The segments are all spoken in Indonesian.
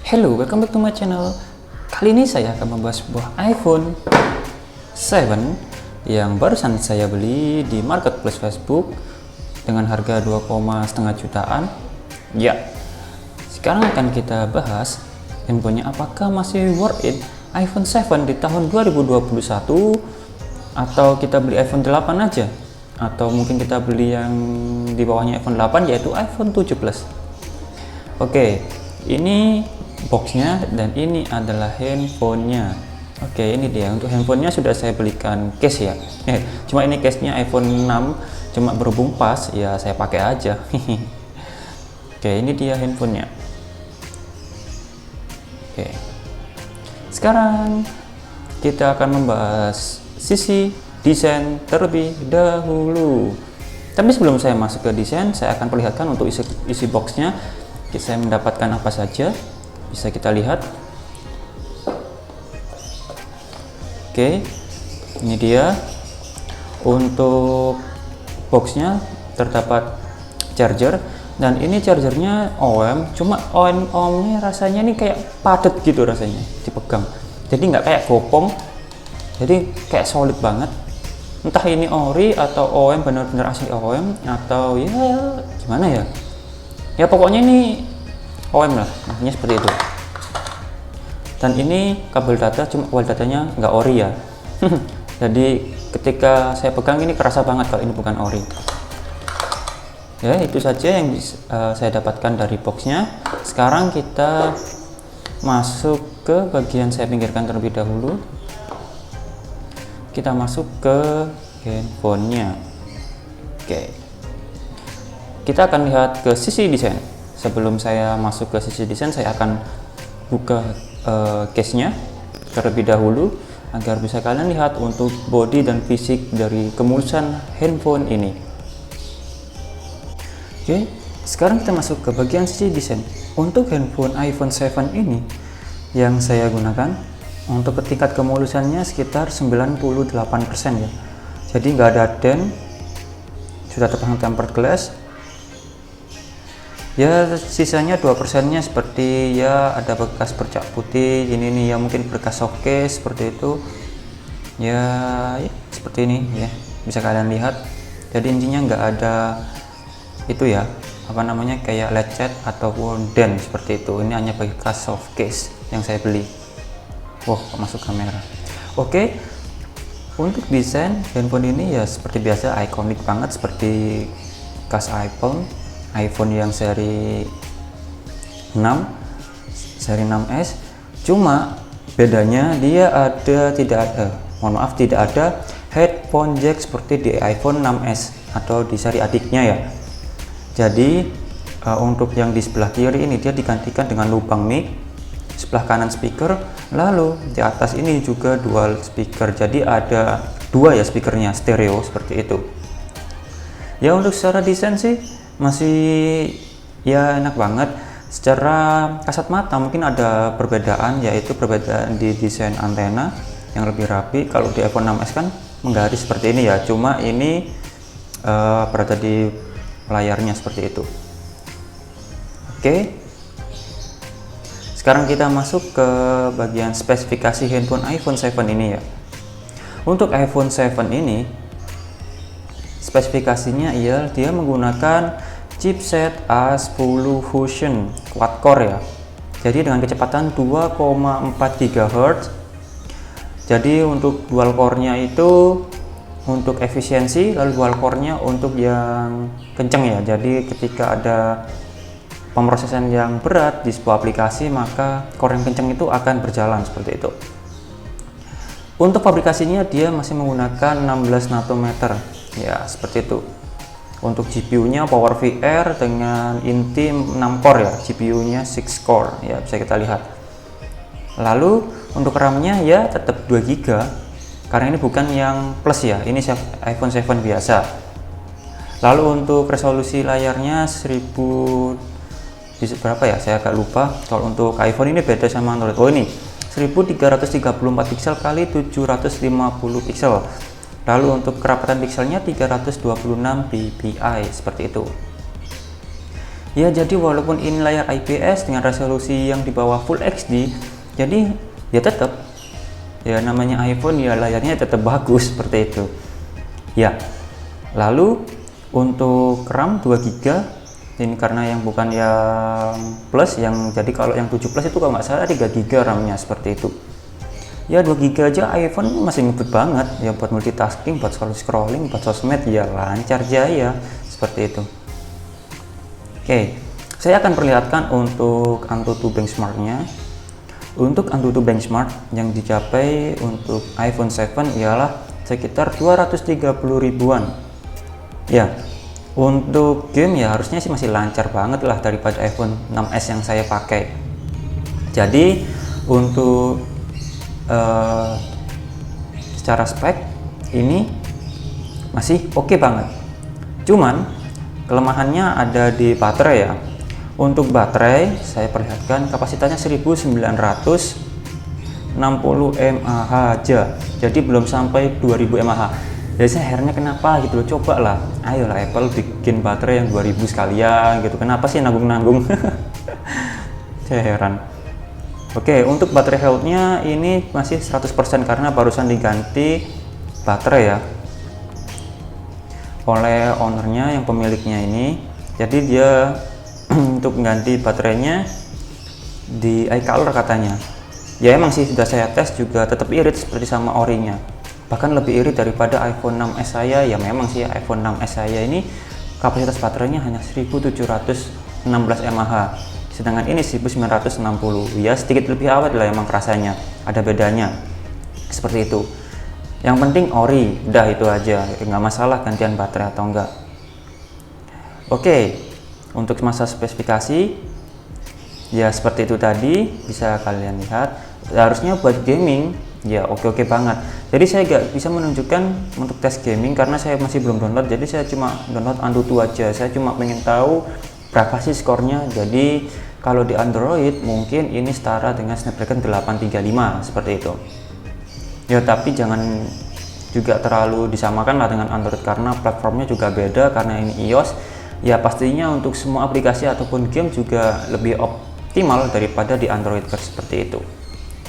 Hello, welcome back to my channel. Kali ini saya akan membahas sebuah iPhone 7 yang barusan saya beli di marketplace Facebook dengan harga 2,5 jutaan. Ya, sekarang akan kita bahas handphonenya apakah masih worth it iPhone 7 di tahun 2021, atau kita beli iPhone 8 aja, atau mungkin kita beli yang di bawahnya iPhone 8 yaitu iPhone 7 Plus. Oke, ini boxnya dan ini adalah handphonenya. Oke, ini dia. Untuk handphonenya sudah saya belikan case ya. Cuma ini case nya iPhone 6, cuma berhubung pas ya saya pakai aja. Oke, ini dia handphonenya. Oke, sekarang kita akan membahas sisi desain terlebih dahulu. Tapi sebelum saya masuk ke desain, saya akan perlihatkan untuk isi boxnya. Saya mendapatkan apa saja, bisa kita lihat. Oke, ini dia. Untuk boxnya terdapat charger, dan ini chargernya OM, cuma OM-nya rasanya ini kayak padat gitu rasanya dipegang, jadi nggak kayak gopong, jadi kayak solid banget. Entah ini ori atau OM, benar-benar asli OM, atau ya gimana ya, ya pokoknya ini OM lah, makanya seperti itu. Dan ini kabel data, cuma kabel datanya nggak ori ya. Jadi ketika saya pegang ini kerasa banget kalau ini bukan ori. Ya, itu saja yang saya dapatkan dari boxnya. Sekarang kita masuk ke bagian, saya pinggirkan terlebih dahulu. Kita masuk ke handphonenya. Oke, kita akan lihat ke sisi desain. Sebelum saya masuk ke sisi desain, saya akan buka case-nya terlebih dahulu agar bisa kalian lihat untuk body dan fisik dari kemulusan handphone ini. Oke, sekarang kita masuk ke bagian sisi desain. Untuk handphone iPhone 7 ini yang saya gunakan, untuk tingkat kemulusannya sekitar 98% ya. Jadi nggak ada dent, sudah terpasang tempered glass. Ya, sisanya 2%-nya seperti ya ada bekas bercak putih, ini nih ya mungkin bekas showcase seperti itu. Ya, seperti ini ya, bisa kalian lihat. Jadi intinya nggak ada itu ya, apa namanya, kayak lecet ataupun dent seperti itu. Ini hanya bekas showcase yang saya beli. Wow, masuk kamera. Oke, untuk desain handphone ini ya seperti biasa, ikonik banget seperti khas iPhone yang seri 6, seri 6s. Cuma bedanya dia tidak ada headphone jack seperti di iPhone 6s atau di seri adiknya ya. Jadi untuk yang di sebelah kiri ini dia digantikan dengan lubang mic, sebelah kanan speaker, lalu di atas ini juga dual speaker. Jadi ada dua ya speakernya, stereo seperti itu. Ya, untuk secara desain sih masih ya enak banget. Secara kasat mata mungkin ada perbedaan, yaitu perbedaan di desain antena yang lebih rapi. Kalau di iPhone 6s kan menggaris seperti ini ya, cuma ini berada di layarnya seperti itu. Oke, sekarang kita masuk ke bagian spesifikasi handphone iPhone 7 ini ya. Untuk iPhone 7 ini spesifikasinya ya, dia menggunakan chipset A10 Fusion quad core ya. Jadi dengan kecepatan 2,4 GHz. Jadi untuk dual core-nya itu untuk efisiensi, lalu dual core-nya untuk yang kenceng ya. Jadi ketika ada pemrosesan yang berat di sebuah aplikasi, maka core yang kenceng itu akan berjalan seperti itu. Untuk fabrikasinya dia masih menggunakan 16 nanometer. Ya, seperti itu. Untuk GPU-nya Power VR dengan inti 6 core ya, GPU-nya 6 core ya, bisa kita lihat. Lalu untuk RAM-nya ya tetap 2 GB karena ini bukan yang plus ya, ini iPhone 7 biasa. Lalu untuk resolusi layarnya 1000 berapa ya, saya agak lupa. Kalau untuk iPhone ini beda sama Android. Oh, ini 1334 piksel kali 750 piksel. Lalu untuk kerapatan pixelnya 326 ppi seperti itu. Ya jadi walaupun ini layar IPS dengan resolusi yang di bawah Full HD, jadi ya tetap ya namanya iPhone ya layarnya tetap bagus seperti itu ya. Lalu untuk RAM 2GB ini karena yang bukan yang plus, yang jadi kalau yang 7 plus itu kalau nggak salah 3GB RAM-nya seperti itu ya. 2GB aja iPhone masih ngebut banget ya buat multitasking, buat scrolling, buat sosmed ya lancar jaya seperti itu. Oke, saya akan perlihatkan untuk Antutu benchmarknya. Untuk Antutu benchmark yang dicapai untuk iPhone 7 ialah sekitar 230 ribuan ya. Untuk game ya harusnya sih masih lancar banget lah daripada iPhone 6s yang saya pakai. Jadi untuk secara spek ini masih oke banget, cuman kelemahannya ada di baterai ya. Untuk baterai saya perlihatkan kapasitasnya 1960 mAh aja, jadi belum sampai 2000 mAh. Jadi saya herannya kenapa gitu loh. Coba lah, ayolah Apple bikin baterai yang 2000 sekalian gitu, kenapa sih nanggung-nanggung. Saya heran. Oke, untuk baterai health-nya ini masih 100% karena barusan diganti baterai ya oleh ownernya, yang pemiliknya ini. Jadi dia untuk mengganti baterainya di iColor katanya. Ya emang sih sudah saya tes juga tetap irit seperti sama orinya. Bahkan lebih irit daripada iPhone 6s saya. Ya memang sih iPhone 6s saya ini kapasitas baterainya hanya 1716 mAh. Sedangkan ini 1960. Ya sedikit lebih awet lah emang rasanya. Ada bedanya. Seperti itu. Yang penting ori, udah itu aja, nggak masalah gantian baterai atau enggak. Oke, untuk masa spesifikasi ya seperti itu tadi, bisa kalian lihat. Harusnya buat gaming ya oke banget. Jadi saya nggak bisa menunjukkan untuk tes gaming karena saya masih belum download, jadi saya cuma download Antutu aja. Saya cuma pengen tahu berapa sih skornya. Jadi kalau di Android mungkin ini setara dengan Snapdragon 835 seperti itu ya, tapi jangan juga terlalu disamakan lah dengan Android karena platformnya juga beda. Karena ini iOS ya, pastinya untuk semua aplikasi ataupun game juga lebih optimal daripada di Android seperti itu.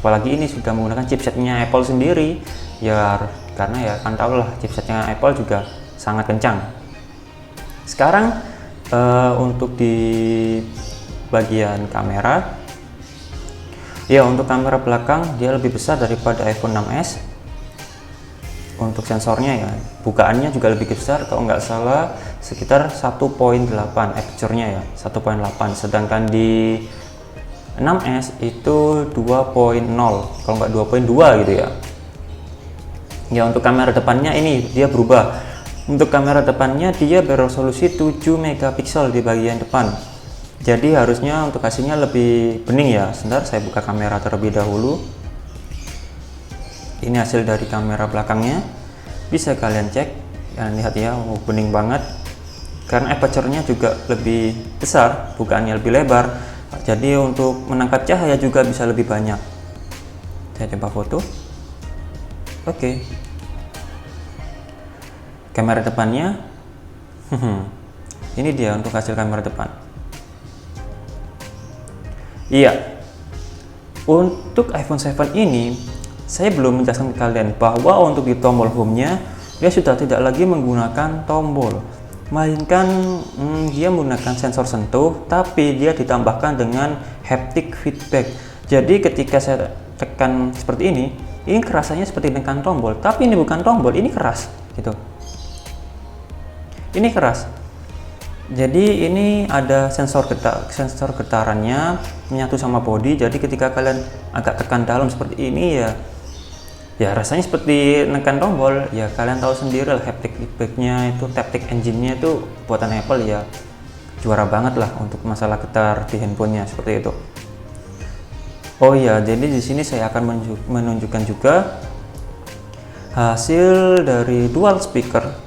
Apalagi ini sudah menggunakan chipsetnya Apple sendiri ya, karena ya kan tau lah chipsetnya Apple juga sangat kencang. Sekarang untuk di bagian kamera ya, untuk kamera belakang dia lebih besar daripada iPhone 6s. Untuk sensornya ya, bukaannya juga lebih besar, kalau nggak salah sekitar 1.8 aperture-nya ya, 1.8. Sedangkan di 6s itu 2.0, kalau nggak 2.2 gitu ya. Ya untuk kamera depannya ini dia berubah. Untuk kamera depannya dia beresolusi 7 megapiksel di bagian depan. Jadi harusnya untuk hasilnya lebih bening ya. Sebentar saya buka kamera terlebih dahulu. Ini hasil dari kamera belakangnya, bisa kalian cek, kalian lihat ya, bening banget karena aperture-nya juga lebih besar, bukaannya lebih lebar, jadi untuk menangkap cahaya juga bisa lebih banyak. Saya coba foto. Oke. Kamera depannya ini dia untuk hasil kamera depan. Iya, untuk iPhone 7 ini saya belum menjelaskan ke kalian bahwa untuk di tombol home-nya dia sudah tidak lagi menggunakan tombol, melainkan dia menggunakan sensor sentuh, tapi dia ditambahkan dengan haptic feedback. Jadi ketika saya tekan seperti ini kerasanya seperti tekan tombol, tapi ini bukan tombol, ini keras gitu. Ini keras. Jadi ini ada sensor getarannya menyatu sama body. Jadi ketika kalian agak tekan dalam seperti ini ya rasanya seperti menekan tombol. Ya kalian tahu sendiri lah, haptic feedbacknya itu, Taptic engine-nya itu buatan Apple ya, juara banget lah untuk masalah getar di handphonenya seperti itu. Oh iya, jadi di sini saya akan menunjukkan juga hasil dari dual speaker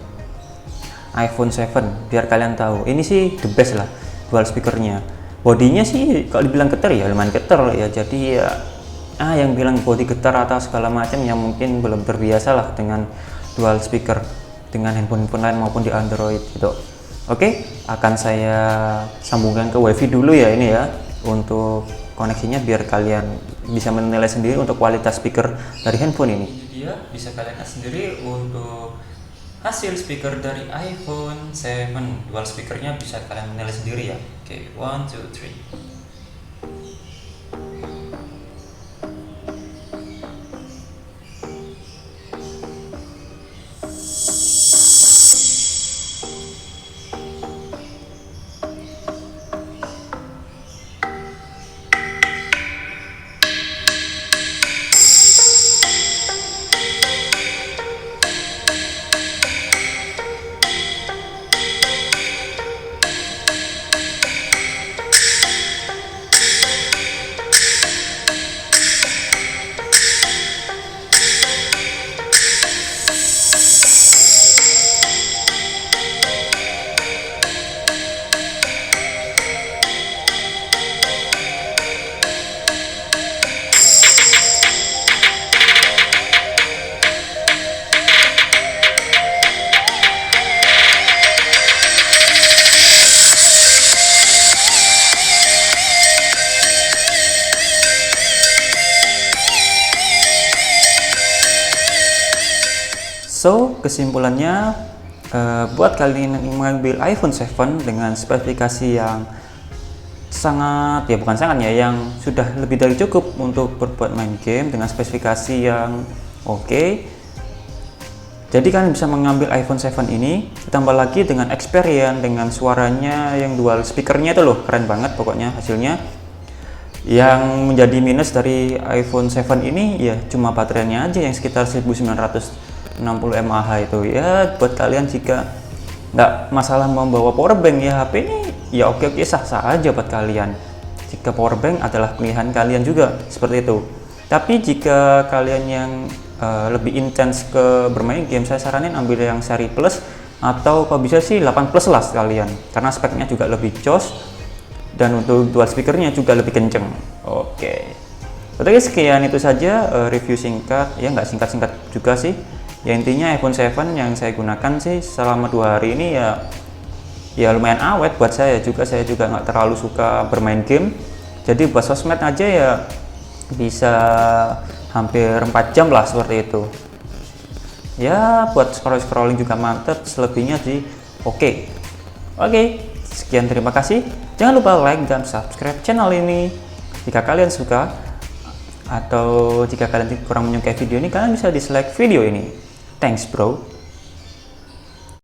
iPhone 7 biar kalian tahu. Ini sih the best lah dual speakernya. Bodinya sih kalau dibilang getar ya lumayan getar ya. Jadi ya yang bilang body getar atau segala macam yang mungkin belum terbiasa lah dengan dual speaker dengan handphone lain maupun di Android gitu. Oke, akan saya sambungkan ke WiFi dulu ya ini ya untuk koneksinya biar kalian bisa menilai sendiri untuk kualitas speaker dari handphone ini. Dia bisa kalian lihat sendiri untuk hasil speaker dari iPhone 7. Dual speakernya bisa kalian menilai sendiri ya. Oke, 1, 2, 3. So, kesimpulannya buat kalian yang mengambil iPhone 7 dengan spesifikasi yang sangat, ya bukan sangat ya, yang sudah lebih dari cukup untuk berbuat main game dengan spesifikasi yang oke. Jadi kalian bisa mengambil iPhone 7 ini, ditambah lagi dengan experience, dengan suaranya yang dual speakernya itu loh, keren banget pokoknya hasilnya. Yang menjadi minus dari iPhone 7 ini ya cuma baterainya aja yang sekitar 1960 mAh itu ya. Buat kalian jika nggak masalah membawa powerbank ya HP ini ya oke-oke sah-sah aja buat kalian jika powerbank adalah pilihan kalian juga seperti itu. Tapi jika kalian yang lebih intens ke bermain game, saya saranin ambil yang seri plus atau kalau bisa sih 8 plus lah sekalian karena speknya juga lebih jos dan untuk dual speakernya juga lebih kenceng. Oke, sekian itu saja review singkat ya, nggak singkat-singkat juga sih ya. Intinya iPhone 7 yang saya gunakan sih selama 2 hari ini ya lumayan awet buat saya juga nggak terlalu suka bermain game, jadi buat sosmed aja ya bisa hampir 4 jam lah seperti itu ya. Buat scrolling juga mantep, selebihnya sih oke. Sekian, terima kasih. Jangan lupa like dan subscribe channel ini jika kalian suka, atau jika kalian kurang menyukai video ini kalian bisa dislike video ini. Thanks bro.